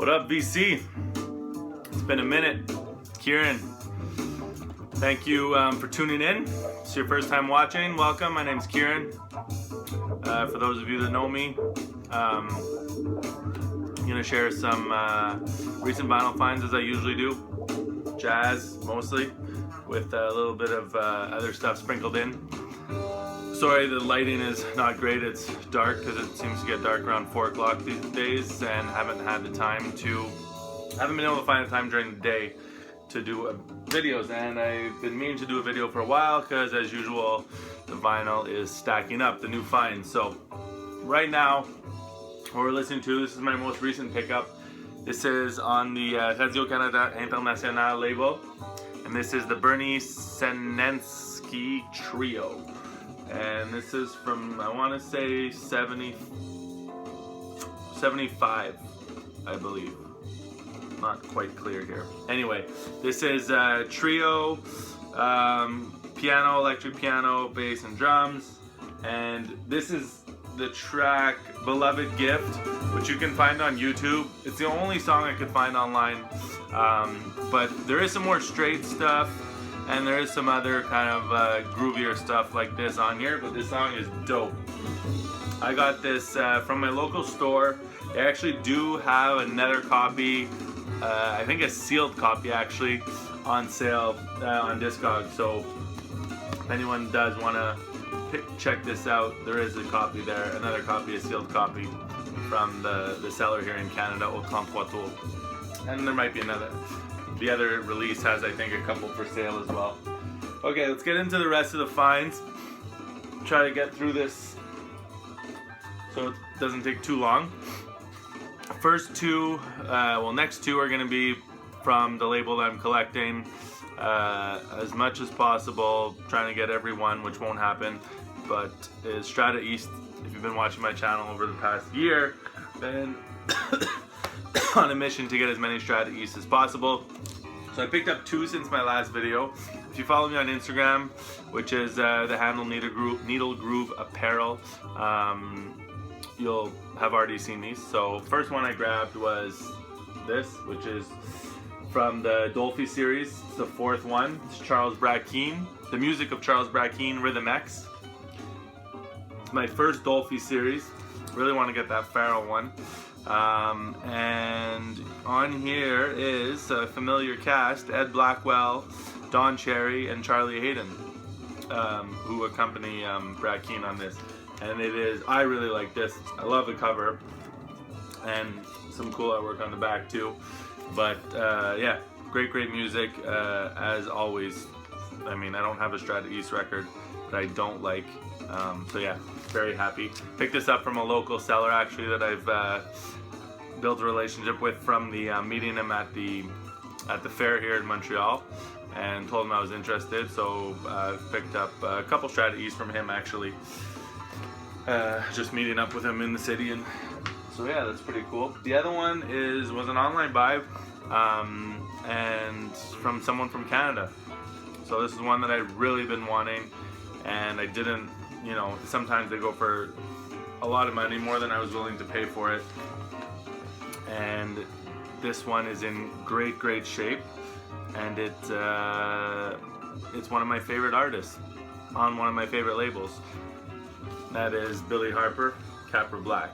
What up, VC? It's been a minute. Kieran, thank you for tuning in. It's your first time watching. Welcome. My name's Kieran. For those of you that know me, I'm gonna share some recent vinyl finds as I usually do. Jazz mostly, with a little bit of other stuff sprinkled in. Sorry, the lighting is not great. It's dark because it seems to get dark around 4 o'clock these days, and haven't been able to find the time during the day to do videos. And I've been meaning to do a video for a while because, as usual, the vinyl is stacking up, the new finds. So right now, what we're listening to, this is my most recent pickup. This is on the Radio Canada International label, and this is the Bernie Senensky Trio. And this is from, I want to say 75, I believe. Not quite clear here. Anyway, this is a trio, piano, electric piano, bass, and drums. And this is the track Beloved Gift, which you can find on YouTube. It's the only song I could find online. But there is some more straight stuff, and there is some other kind of groovier stuff like this on here, but this song is dope. I got this from my local store. They actually do have another copy, I think a sealed copy actually, on sale on Discog. So if anyone does want to check this out, there is a copy there, another copy, a sealed copy from the seller here in Canada, Au Camp Poitou. And there might be another. The other release has, I think, a couple for sale as well. Okay, let's get into the rest of the finds. Try to get through this so it doesn't take too long. First two, next two are going to be from the label that I'm collecting as much as possible. Trying to get every one, which won't happen, but is Strata East. If you've been watching my channel over the past year, then on a mission to get as many Strata East as possible. So I picked up 2 since my last video. If you follow me on Instagram, which is the handle Needle Groove Apparel, you'll have already seen these. So first one I grabbed was this, which is from the Dolby Series. It's the 4th one. It's Charles Brackeen, the music of Charles Brackeen, Rhythm X. It's my first Dolby Series. Really want to get that Pharaoh one. And on here is a familiar cast: Ed Blackwell, Don Cherry, and Charlie Hayden, who accompany Brackeen on this. And it is, I really like this. I love the cover and some cool artwork on the back too. But yeah, great music as always. I mean, I don't have a Strata East record that I don't like. So yeah, very happy. Picked this up from a local seller actually that I've built a relationship with from the meeting him at the fair here in Montreal, and told him I was interested. So picked up a couple Strata East from him actually. Just meeting up with him in the city, and so yeah, that's pretty cool. The other one was an online buy, and from someone from Canada. So this is one that I've really been wanting, and I didn't, you know, sometimes they go for a lot of money, more than I was willing to pay for it. And this one is in great shape, and it's one of my favorite artists on one of my favorite labels. That is Billy Harper, Capra Black.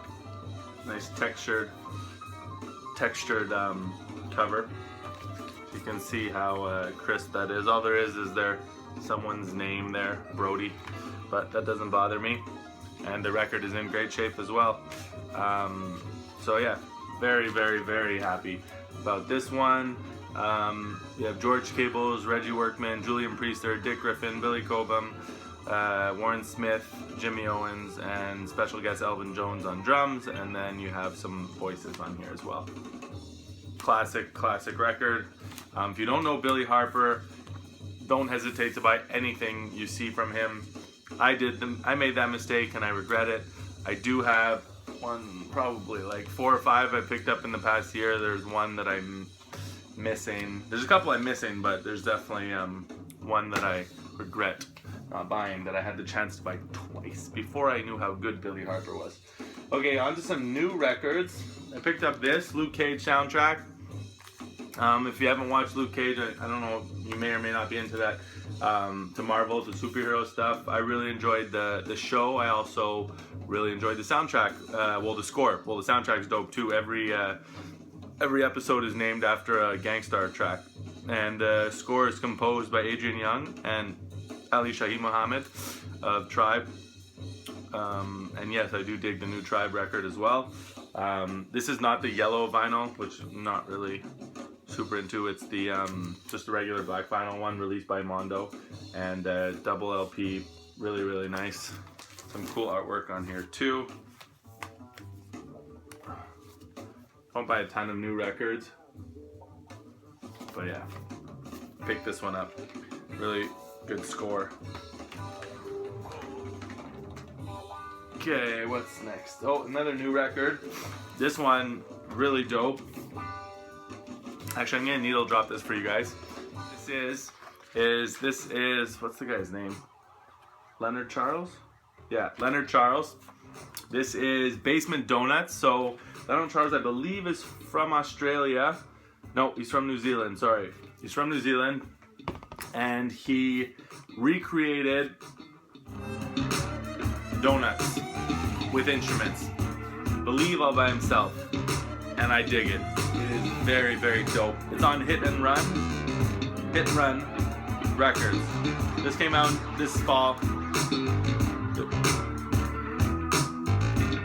Nice textured cover. You can see how crisp that is. All there is there someone's name there, Brody, but that doesn't bother me. And the record is in great shape as well. So yeah, very happy about this one. You have George Cables, Reggie Workman, Julian Priester, Dick Griffin, Billy Cobham, Warren Smith, Jimmy Owens, and special guest Elvin Jones on drums, and then you have some voices on here as well. Classic record. If you don't know Billy Harper, don't hesitate to buy anything you see from him. I made that mistake and I regret it. I do have one, probably like 4 or 5 I picked up in the past year. There's one that I'm missing. There's a couple I'm missing, but there's definitely one that I regret not buying, that I had the chance to buy twice before I knew how good Billy Harper was. Okay, on to some new records. I picked up this Luke Cage soundtrack. If you haven't watched Luke Cage, I don't know, you may or may not be into that. To Marvel, to superhero stuff. I really enjoyed the show. I also really enjoyed the soundtrack. Well, the score. Well, the soundtrack's dope too. Every episode is named after a Gangstar track. And the score is composed by Adrian Young and Ali Shahi Muhammad of Tribe. And yes, I do dig the new Tribe record as well. This is not the yellow vinyl, which I'm not really super into. It's the just the regular black vinyl one released by Mondo, and double LP, really nice. Some cool artwork on here too. Don't buy a ton of new records, but yeah, pick this one up. Really good score. Okay, what's next? Oh, another new record. This one really dope. Actually, I'm gonna needle drop this for you guys. This is what's the guy's name? Leonard Charles? Yeah, Leonard Charles. This is Basement Donuts. So Leonard Charles, I believe, is from Australia. No, he's from New Zealand. Sorry, he's from New Zealand, and he recreated donuts with instruments. Believe all by himself, and I dig it. It is very dope. It's on Hit and Run Records. This came out this fall.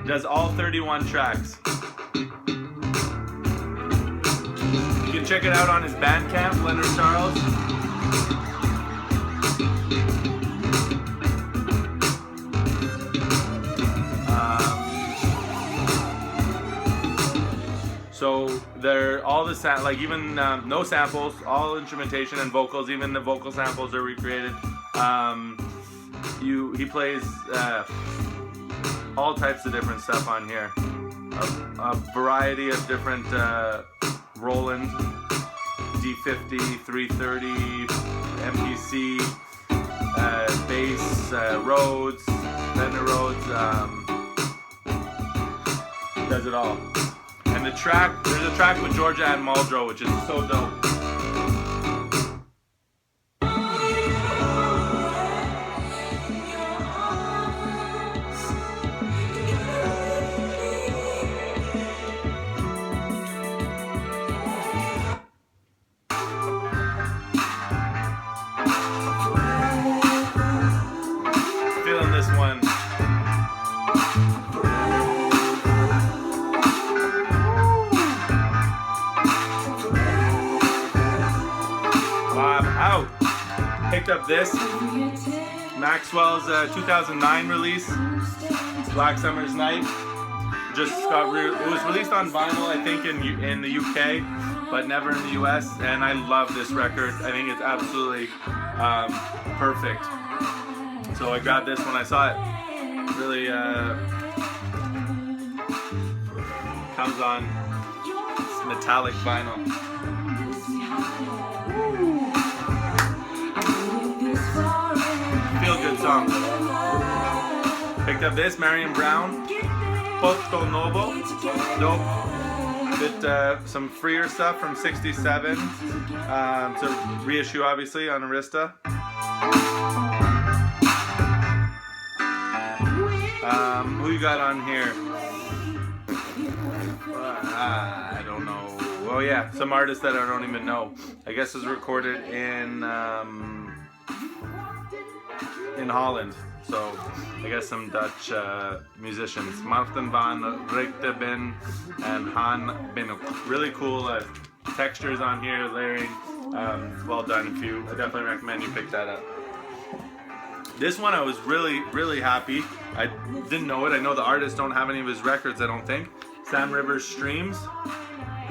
Does all 31 tracks. You can check it out on his Bandcamp, Leonard Charles. So they're all the like even no samples, all instrumentation and vocals. Even the vocal samples are recreated. He plays all types of different stuff on here. A variety of different Roland, D50, 330, MPC, bass, Rhodes, Fender Rhodes. Does it all. And the track, there's a track with Georgia and Muldrow, which is so dope. Feeling this one. Picked up this Maxwell's 2009 release, Black Summer's Night. Just got it was released on vinyl, I think, in the UK, but never in the US. And I love this record. I think it's absolutely perfect. So I grabbed this when I saw it. Really comes on metallic vinyl. Feel good song. Picked up this Marion Brown, Porto Novo, dope. Bit some freer stuff from '67 to reissue, obviously, on Arista. Who you got on here? I don't know. Oh yeah, some artists that I don't even know. I guess is recorded in Holland. So I guess some Dutch musicians. Martin van Richteben and Han Binnock. Really cool textures on here, layering. Well done. I definitely recommend you pick that up. This one I was really happy. I didn't know it. I know the artist don't have any of his records, I don't think. Sam Rivers Streams.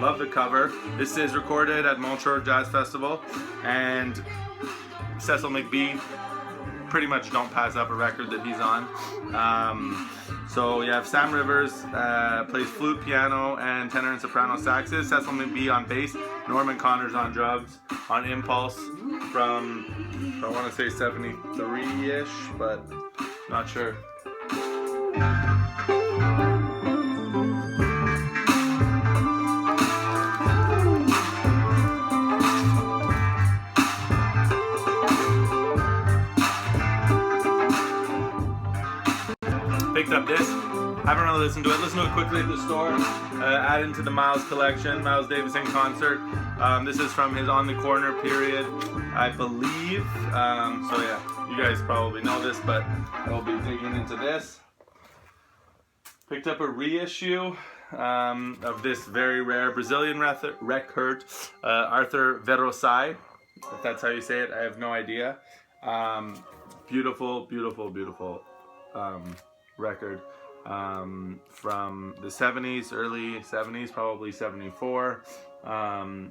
Love the cover. This is recorded at Montreal Jazz Festival, and Cecil McBee. Pretty much don't pass up a record that he's on. So you have Sam Rivers plays flute, piano, and tenor and soprano saxes. Cecil McBee on bass. Norman Connors on drums. On Impulse from, I want to say 73-ish, but not sure. Haven't really listened to it. Listened to it quickly at the store. Added to the Miles collection, Miles Davis in concert. This is from his On the Corner period, I believe. So yeah, you guys probably know this, but I will be digging into this. Picked up a reissue of this very rare Brazilian record, Arthur Verosai, if that's how you say it. I have no idea. Beautiful, beautiful, beautiful record from the 70s, early 70s, probably 74, on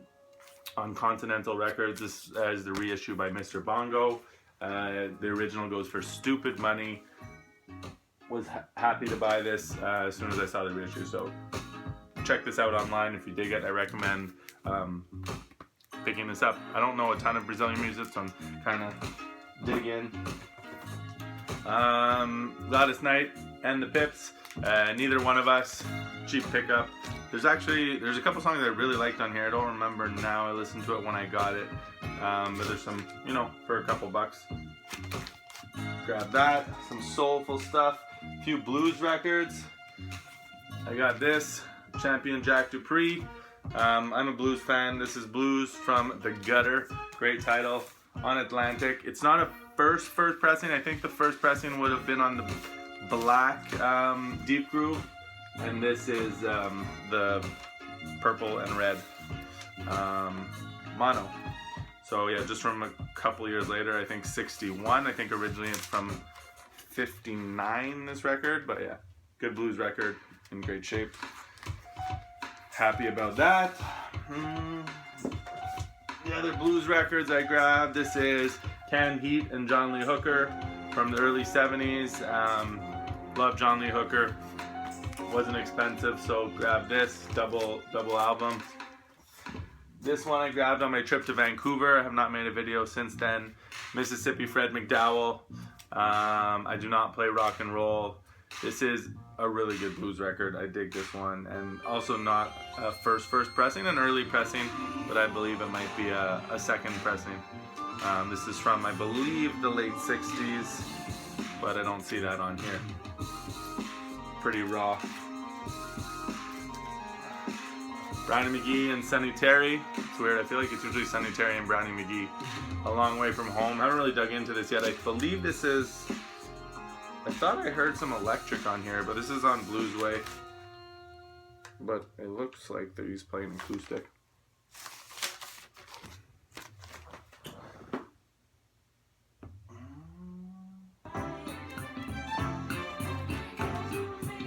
Continental Records. This is the reissue by Mr. Bongo. The original goes for stupid money. Was happy to buy this as soon as I saw the reissue, so check this out online if you dig it. I recommend picking this up. I don't know a ton of Brazilian music, so I'm kind of dig in. Gladys Knight and the Pips, Neither One of Us, cheap pickup. There's a couple songs that I really liked on here. I don't remember now. I listened to it when I got it, but there's some, you know, for a couple bucks. Grab that. Some soulful stuff. A few blues records. I got this, Champion Jack Dupree. I'm a blues fan. This is Blues from the Gutter. Great title. On Atlantic. It's not a first pressing. I think the first pressing would have been on the black deep groove, and this is the purple and red mono. So yeah, just from a couple years later, I think 61. I think originally it's from 59, this record, but yeah, good blues record, in great shape. Happy about that. The other blues records I grabbed, this is Canned Heat and John Lee Hooker from the early 70s. Love John Lee Hooker. Wasn't expensive, so grabbed this double album. This one I grabbed on my trip to Vancouver. I have not made a video since then. Mississippi Fred McDowell. I do not play rock and roll. This is a really good blues record. I dig this one, and also not a first pressing, an early pressing, but I believe it might be a second pressing. This is from, I believe, the late 60s, but I don't see that on here. Pretty raw. Brownie McGee and Sonny Terry. It's weird, I feel like it's usually Sonny Terry and Brownie McGee. A Long Way From Home. I haven't really dug into this yet. I believe this is, I thought I heard some electric on here, but this is on Bluesway. But it looks like that he's playing acoustic.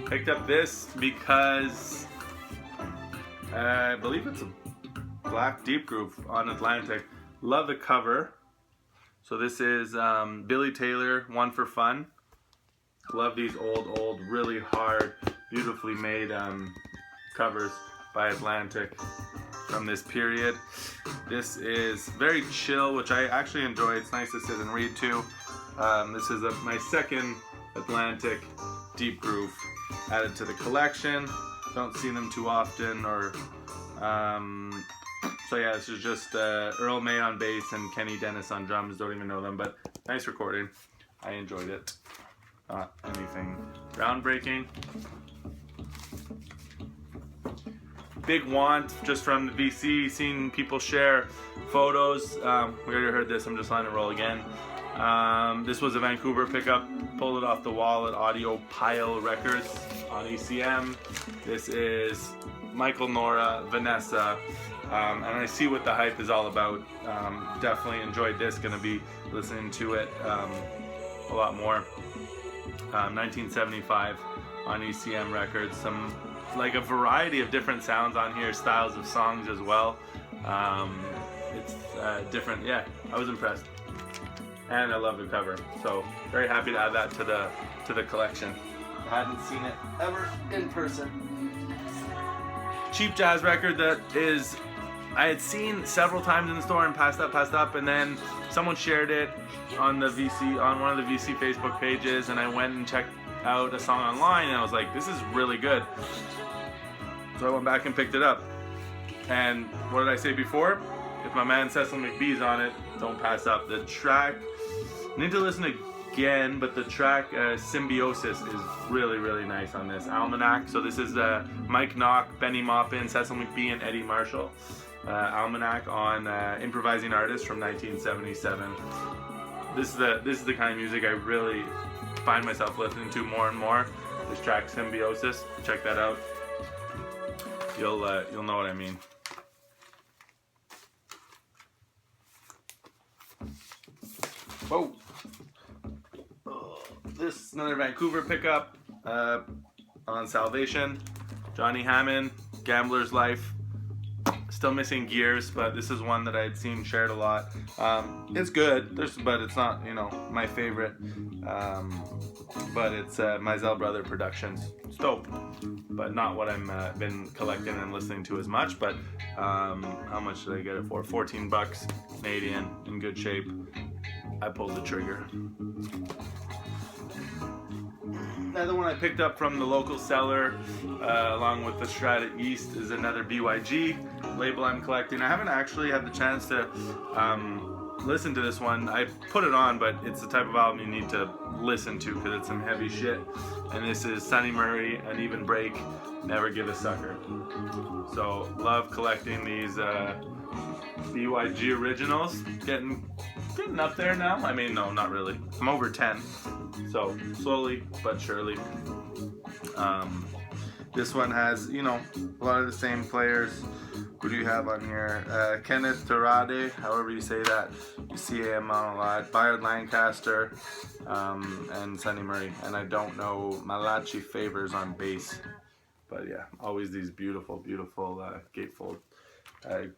Picked up this because I believe it's a black deep groove on Atlantic. Love the cover. So this is Billy Taylor, One for Fun. Love these old, really hard, beautifully made covers by Atlantic from this period. This is very chill, which I actually enjoy. It's nice to sit and read to. This is my second Atlantic deep groove added to the collection. Don't see them too often, or so yeah, this is just Earl May on bass and Kenny Dennis on drums. Don't even know them, but nice recording. I enjoyed it. Not anything groundbreaking. Big want just from the VC, seeing people share photos. We already heard this, I'm just letting it roll again. This was a Vancouver pickup, pulled it off the wall at Audio Pile Records on ECM. This is Michael, Nora, Vanessa, and I see what the hype is all about. Definitely enjoyed this, gonna be listening to it a lot more. 1975 on ECM Records. Some, like, a variety of different sounds on here, styles of songs as well. It's different. Yeah, I was impressed, and I love the cover. So very happy to add that to the collection. I hadn't seen it ever in person. Cheap jazz record that is, I had seen several times in the store and passed up, and then someone shared it on the VC, on one of the VC Facebook pages, and I went and checked out a song online, and I was like, this is really good. So I went back and picked it up. And what did I say before? If my man Cecil McBee's on it, don't pass up the track. I need to listen to again, but the track Symbiosis is really, really nice on this. Almanac, so this is Mike Knock, Benny Maupin, Cecil McBee, and Eddie Marshall. Almanac on Improvising Artist from 1977. This is the kind of music I really find myself listening to more and more. This track Symbiosis, check that out. You'll know what I mean. Whoa! This is another Vancouver pickup on Salvation. Johnny Hyman, Gambler's Life. Still missing gears, but this is one that I'd seen shared a lot. It's good, but it's not, my favorite. But it's Mizell Brother Productions. It's dope, but not what I've been collecting and listening to as much. But how much did I get it for? 14 bucks Canadian, in good shape. I pulled the trigger. Another one I picked up from the local seller, along with the Strata East, is another BYG label I'm collecting. I haven't actually had the chance to listen to this one. I put it on, but it's the type of album you need to listen to because it's some heavy shit. And this is Sonny Murray, Uneven Break, Never Give a Sucker. So, love collecting these BYG originals. Getting up there now. I mean, no, not really. I'm over 10. So, slowly but surely. This one has, a lot of the same players. Who do you have on here? Kenneth Tarade, however you say that. You see him on a lot. Bayard Lancaster, and Sonny Murray. And I don't know Malachi Favors on bass. But yeah, always these beautiful, beautiful gatefold,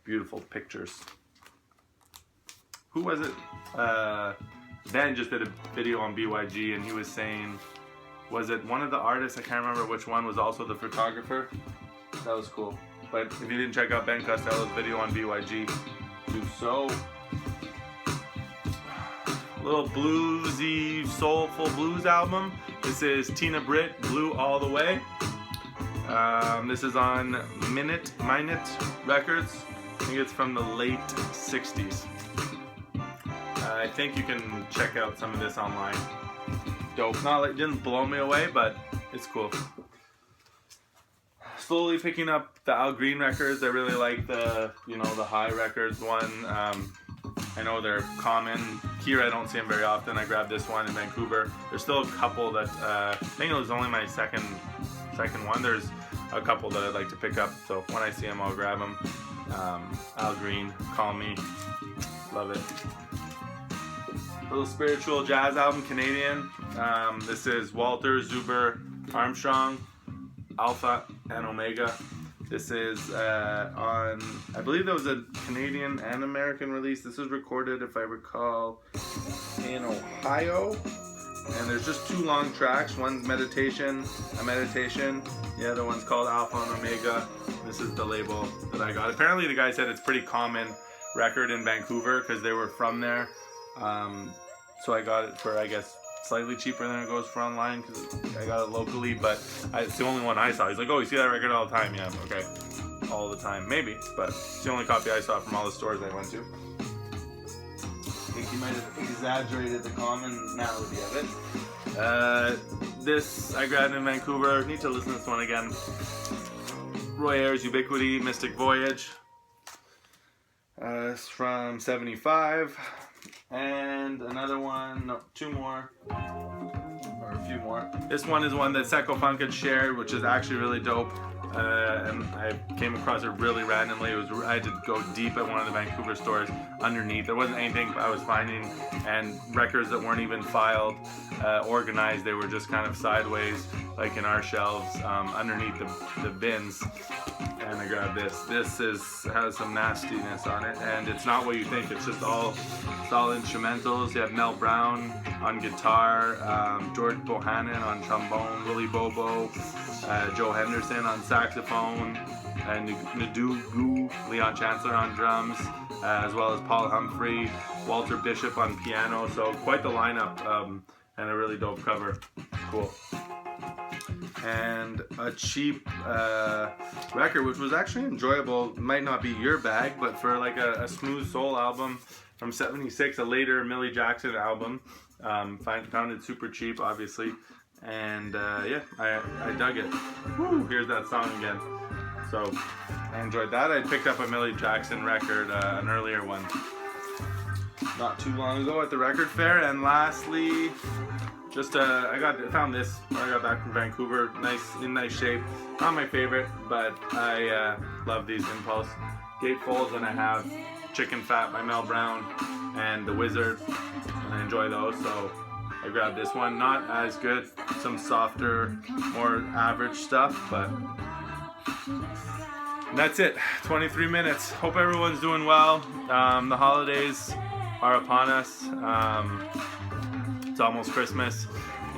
beautiful pictures. Who was it? Ben just did a video on BYG and he was saying, was it one of the artists, I can't remember which one, was also the photographer? That was cool. But if you didn't check out Ben Costello's video on BYG, do so. A little bluesy, soulful blues album. This is Tina Britt, Blue All the Way. This is on Minute Records. I think it's from the late 60s. I think you can check out some of this online. Dope. Not like, didn't blow me away, but it's cool. Slowly picking up the Al Green records. I really like the High Records one. I know they're common. Here I don't see them very often. I grabbed this one in Vancouver. There's still a couple that I think it was only my second one. There's a couple that I'd like to pick up. So when I see them, I'll grab them. Al Green, Call Me, love it. Little spiritual jazz album, Canadian. This is Walter, Zuber, Armstrong, Alpha, and Omega. This is on, I believe there was a Canadian and American release. This was recorded, if I recall, in Ohio. And there's just 2 long tracks. One's a meditation. The other one's called Alpha and Omega. This is the label that I got. Apparently the guy said it's a pretty common record in Vancouver because they were from there. So I got it for, I guess, slightly cheaper than it goes for online because I got it locally, but it's the only one I saw. He's like, oh, you see that record all the time? Yeah, okay. All the time, maybe, but it's the only copy I saw from all the stores I went to. I think he might have exaggerated the commonality of it. This I grabbed in Vancouver. Need to listen to this one again. Roy Ayers, Ubiquity, Mystic Voyage. It's from 75. And another one, no, 2 more, or a few more. This one is one that Seco Funkin shared, which is actually really dope. And I came across it really randomly. I had to go deep at one of the Vancouver stores underneath. There wasn't anything I was finding, and records that weren't even filed, organized. They were just kind of sideways, like in our shelves, underneath the bins. And I grabbed this. This has some nastiness on it, and it's not what you think. It's just all instrumentals. You have Mel Brown on guitar, George Bohannon on trombone, Willie Bobo, Joe Henderson on saxophone, and Nadugu, Leon Chancellor on drums, as well as Paul Humphrey, Walter Bishop on piano. So quite the lineup, and a really dope cover. Cool. And a cheap record, which was actually enjoyable. Might not be your bag, but for like a smooth soul album from '76, a later Millie Jackson album, Found it super cheap, obviously, and yeah, I dug it. Woo, here's that song again. So I enjoyed that. I picked up a Millie Jackson record, an earlier one, not too long ago at the record fair. And lastly, just I found this when I got back from Vancouver. In nice shape. Not my favorite, but I love these Impulse gatefolds, and I have Chicken Fat by Mel Brown and The Wizard, and I enjoy those, so I grabbed this one. Not as good, some softer, more average stuff, but that's it. 23 minutes. Hope everyone's doing well. The holidays are upon us. It's almost Christmas,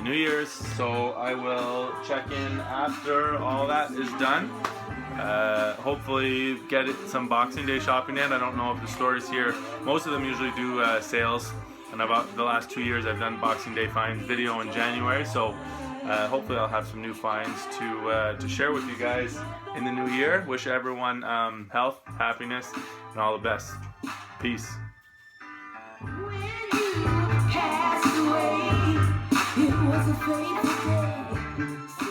New Year's, so I will check in after all that is done. Hopefully get some Boxing Day shopping in. I don't know if the stores here, most of them usually do sales, and about the last 2 years I've done Boxing Day finds video in January, so hopefully I'll have some new finds to share with you guys in the new year. Wish everyone health, happiness, and all the best. Peace. When you passed away, it was a fateful day.